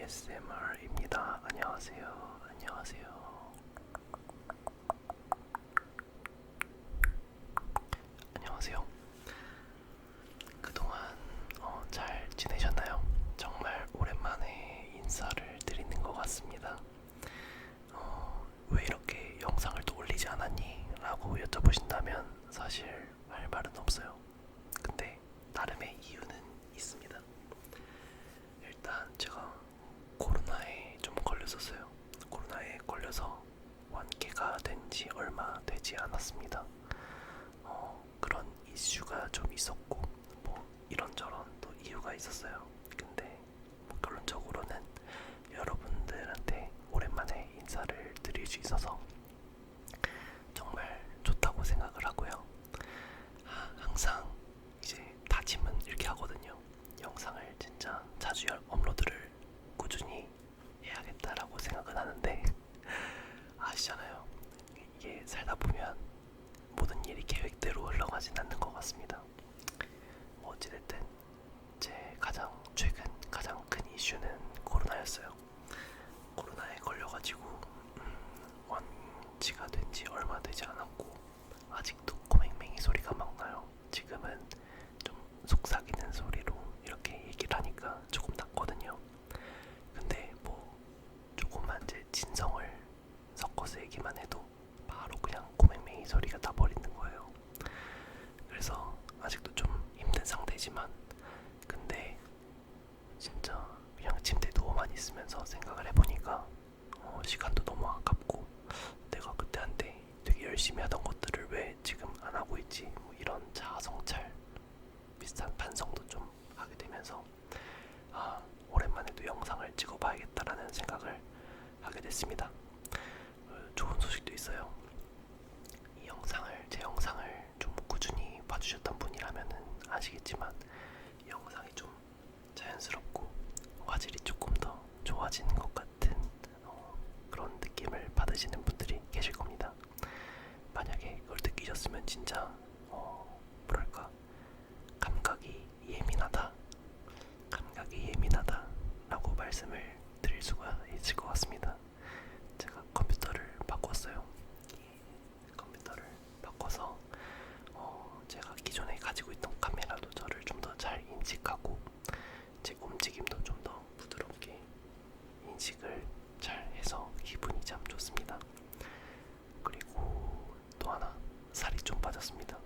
ASMR입니다. 안녕하세요. 안녕하세요. 그동안 잘 지내셨나요? 정말 오랜만에 인사를 드리는 것 같습니다. 왜 이렇게 영상을 또 올리지 않았니? 라고 여쭤보신다면 사실 할 말은 없어요. 근데 나름의 이유는 있습니다. 일단 제가 코로나에 좀 걸렸었어요. 코로나에 걸려서 완쾌가 된 지 얼마 되지 않았습니다. 그런 이슈가 좀 있었고 뭐 이런저런 또 이유가 있었어요. 근데 뭐 결론적으로는 여러분들한테 오랜만에 인사를 드릴 수 있어서 정말 좋다고 생각을 하고요. 항상 이제 다짐은 이렇게 하거든요. 영상을 진짜 자주 업로드를 꾸준히 해야겠다라고 생각은 하는데 아시잖아요. 이게 살다 보면 모든 일이 계획대로 흘러가진 않는 것 같습니다. 뭐 어찌됐든 제 최근 가장 큰 이슈는 코로나였어요. 코로나에 걸려가지고 완치가 된 지 얼마 되지 않았고 아직도 코맹맹이 소리가 막 나요. 지금은 좀 속삭이는 소리로 이렇게 얘기를 하니까 조금 낫거든요. 근데 뭐 조금만 이제 진성을 섞어서 얘기만 해도 바로 그냥 코맹맹이 소리가 나버리는 거예요. 그래서 아직도 좀 힘든 상태지만 근데 진짜 그냥 침대에 누워만 있으면서 생각을 해보니까 시간도 너무 아깝고 내가 그때 한때 되게 열심히 하던 것들을 왜 지금 안 하고 있지? 뭐 이런 자아성찰 비슷한 반성도 좀 하게 되면서 오랜만에 또 영상을 찍어봐야겠다라는 생각을 하게 됐습니다. 좋은 소식도 있어요. 제 영상을 좀 꾸준히 봐주셨던 분이라면은 아시겠지만 이 영상이 좀 자연스럽고 화질이 조금 더 좋아지는 것 같은 그런 느낌을 받으시는 분들이 계실 겁니다. 만약에 그걸 느끼셨으면 진짜 뭐랄까 감각이 예민하다라고 말씀을 드릴 수가 있을 것 같습니다. 제가 컴퓨터를 바꿨어요. 컴퓨터를 바꿔서 제가 기존에 가지고 있던 카메라도 저를 좀 더 잘 인식하고 제 움직임도 좀 더 부드럽게 인식을 잘 해서 기분이 참 좋습니다. 그리고 또 하나 살이 좀 빠졌습니다.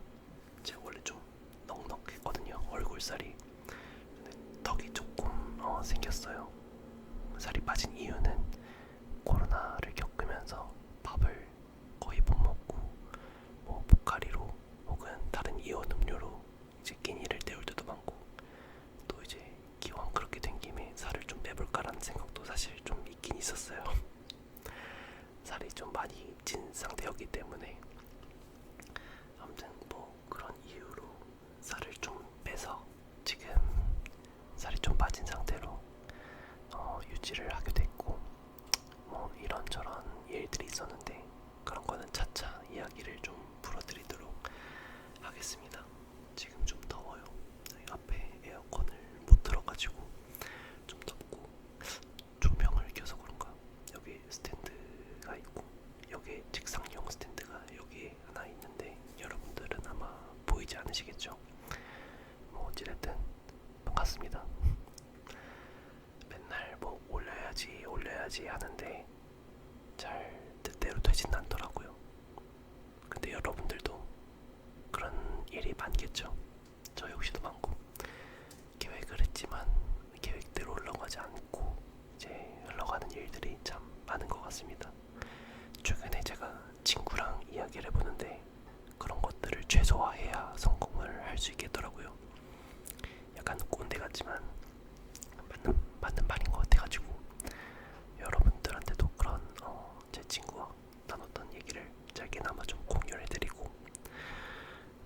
제가 원래 좀 넉넉했거든요. 얼굴살이. 근데 턱이 조금 생겼어요. 살이 빠진 이유는 코로나를 겪으면서 밥을 거의 못 먹고 뭐 포카리로 혹은 다른 이온 음료로 이제 끼니를 때울 때도 많고 또 이제 기왕 그렇게 된 김에 살을 좀 빼볼까라는 생각도 사실 좀 있긴 있었어요. 살이 좀 많이 찐 상태였기 때문에 아무튼 뭐 그런 이유로 살을 좀 빼서 지금 살이 좀 빠진 상태로 유지를 하게 됐고 뭐 이런저런 일들이 있었는데 그런 거는 차차 이야기를 좀 풀어드리도록 하겠습니다. 지금 좀 더워요. 앞에 에어컨을 못 틀어가지고 좀 덥고 조명을 켜서 그런가 여기 스탠드가 있고 여기 책상용 스탠드가 여기 하나 있는데 여러분들은 아마 보이지 않으시겠죠? 뭐 어찌됐든 반갑습니다. 맨날 뭐 올려야지 하는데 잘 뜻대로 되진 않더라고요. 근데 여러분들도 그런 일이 많겠죠? 저 역시도 많고 계획을 했지만 계획대로 흘러가지 않고 이제 흘러가는 일들이 참 많은 것 같습니다. 최근에 제가 친구랑 이야기를 해보는데 그런 것들을 최소화해야 성공을 할 수 있겠더라고요. 약간 꼰대 같지만 맞는 말인 것 같아가지고 여러분들한테도 그런 제 친구와 나눴던 얘기를 짧게나마 좀 공유를 해드리고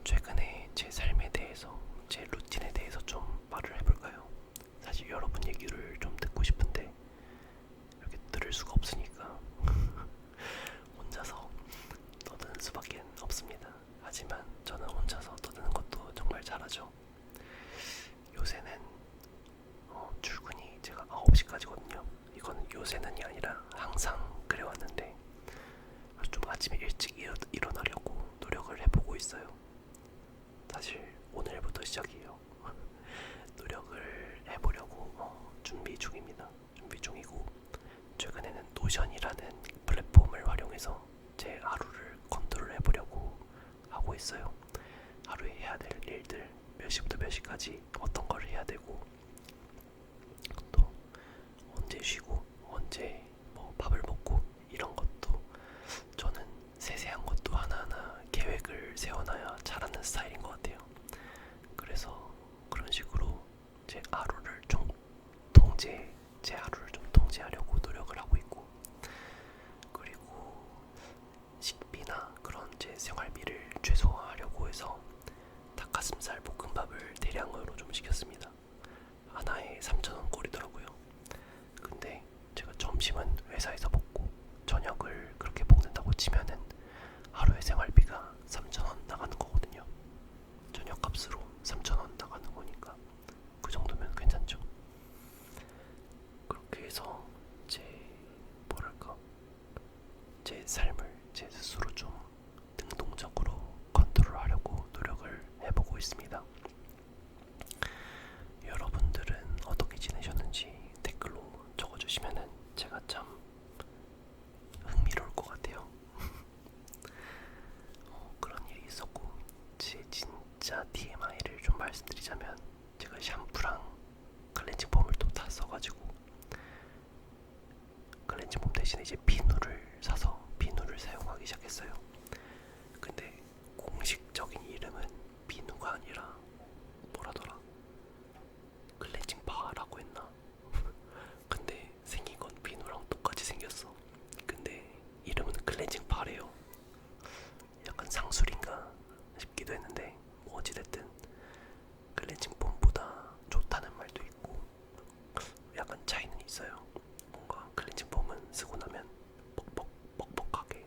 최근에 제 삶에 요새는이 아니라 항상 그래왔는데 좀 아침에 일찍 일어나려고 노력을 해보고 있어요. 사실 오늘부터 시작이에요. 노력을 해보려고 준비 중입니다. 준비 중이고 최근에는 노션이라는 플랫폼을 활용해서 제 하루를 컨트롤 해보려고 하고 있어요. 하루에 해야 될 일들, 몇 시부터 몇 시까지 어떤 걸 해야 되고 또 언제 쉬고 언제 뭐 밥을 먹고 이런 것도 저는 세세한 것도 하나하나 계획을 세워놔야 잘하는 스타일인 것 같아요. 그래서 그런 식으로 제 하루를 좀 제 하루를 좀 통제하려고 노력을 하고 있고, 그리고 식비나 그런 제 생활비를 최소화하려고 해서 닭가슴살 볶음밥을 대량으로 좀 시켰습니다. 하나에 3,000원 꼴이더라고요. 근데 제가 점심은 회사에서 먹고 저녁을 그렇게 먹는다고 치면은 하루의 생활비가 3,000원 나가는 거거든요. 저녁 값으로 3,000원 나가는 거니까 그 정도면 괜찮죠. 그렇게 해서 제 삶을 제 스스로 좀 능동적으로 컨트롤하려고 노력을 해보고 있습니다. 여러분들은 어떻게 지내셨는지 댓글로 적어주시면은 제가 참 흥미로울 것 같아요. 그런 일이 있었고, 제 진짜 TMI를 좀 말씀드리자면 제가 샴푸랑 클렌징 폼을 또 다 써가지고 클렌징 폼 대신에 이제 비누를 사서 비누를 사용하기 시작했어요. 근데 공식적인 이름은 비누가 아니라 뭐라더라? 클렌징 바라고 했나? 근데 생긴 건 비누랑 똑같이 생겼어. 근데 이름은 클렌징 바래요. 약간 상술인가 싶기도 했는데 뭐 어찌됐든 클렌징 폼보다 좋다는 말도 있고 약간 차이는 있어요. 뭔가 클렌징 폼은 쓰고 나면 뻑뻑하게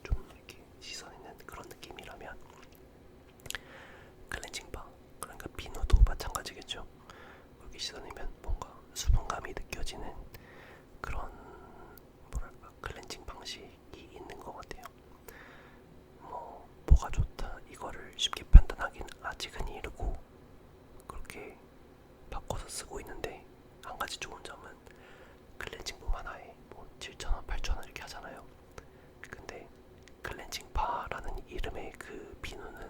좀 이렇게 씻어내는 그런 느낌이라면 클렌징 바, 그러니까 비누도 마찬가지겠죠. 그렇게 씻어내면 뭔가 수분감이 느껴지는 그런 뭐랄까 클렌징 방식이 있는 것 같아요. 뭐가 좋다 이거를 쉽게 판단하긴 아직은 이르고 그렇게 바꿔서 쓰고 있는데, 한 가지 좋은 점은 클렌징 폼 하나에 뭐 7,000원, 8,000원 이렇게 하잖아요. 근데 클렌징 바라는 이름의 그 비누는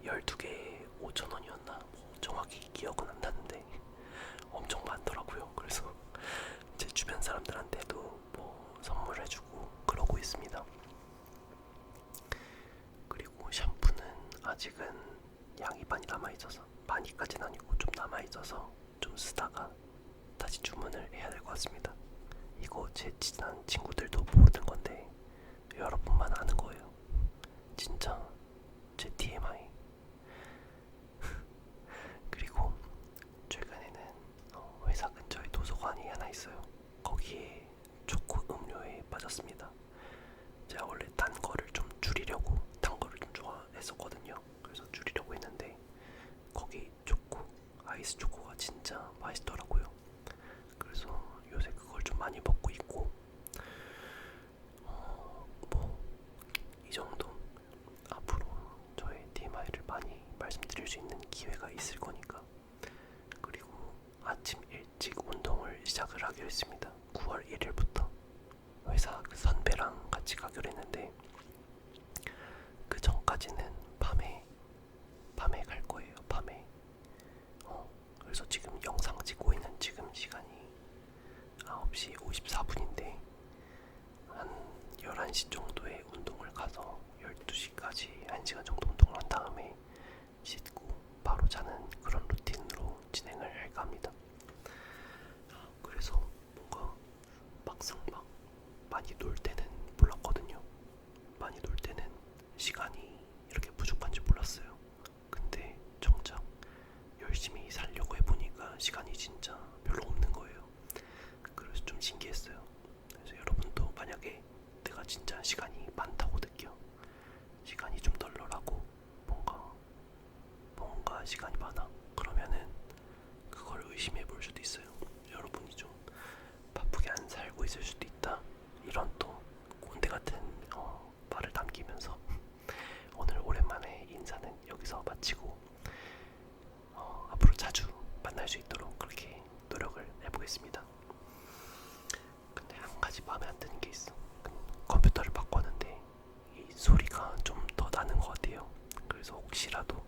12개에 5,000원이었나 뭐 정확히 기억은 안 나는데 엄청 많더라고요. 그래서 제 주변 사람들한테도 뭐 선물해주고 그러고 있습니다. 그리고 샴푸는 아직은 양이 많이 남아있어서, 많이까지는 아니고 좀 남아있어서 좀 쓰다가 다시 주문을 해야 될 것 같습니다. 이거 제 친한 친구들도 모르는 건데 여러분만 아는 거예요. 진짜 제 TMI. 그리고 최근에는 회사 근처에 도서관이 하나 있어요. 거기에 초코 음료에 빠졌습니다. 제가 원래 단 거를 좀 줄이려고, 단 거를 좀 좋아했었거든요. 그래서 줄이려고 했는데 거기 초코, 아이스 초코가 진짜 맛있더라고요. 그래서 요새 그걸 좀 많이 먹고 있고, 뭐 이 정도. 앞으로 저의 TMI를 많이 말씀드릴 수 있는 기회가 있을 거니까. 그리고 아침 일찍 운동을 시작을 하기로 했습니다. 9월 1일부터 회사 그 선배랑 같이 가기로 했는데 그 전까지는 밤에 갈 거예요. 밤에. 그래서 지금 영상 찍고 있는 지금 시간이 9시 54분인데 한 11시 정도에 운동을 가서 12시까지 1시간 정도 운동을 한 다음에 씻고 바로 자는 그런 루틴으로 진행을 할까 합니다. 그래서 뭔가 막상 막 많이 놀 때는 몰랐거든요. 많이 놀 때는 시간이 이렇게 부족한지 몰랐어요. 근데 정작 열심히 살려고 해보니까 시간이 진짜 별로 없는 거예요. 그래서 좀 신기했어요. 그래서 여러분도 만약에 내가 진짜 시간이 많다고 느껴, 시간이 좀 널널하고 뭔가 시간이 많아, 있을 수도 있다. 이런 또 꼰대 같은 말을 남기면서 오늘 오랜만에 인사는 여기서 마치고 앞으로 자주 만날 수 있도록 그렇게 노력을 해보겠습니다. 근데 한 가지 마음에 안 드는 게 있어. 컴퓨터를 바꿨는데 이 소리가 좀 더 나는 것 같아요. 그래서 혹시라도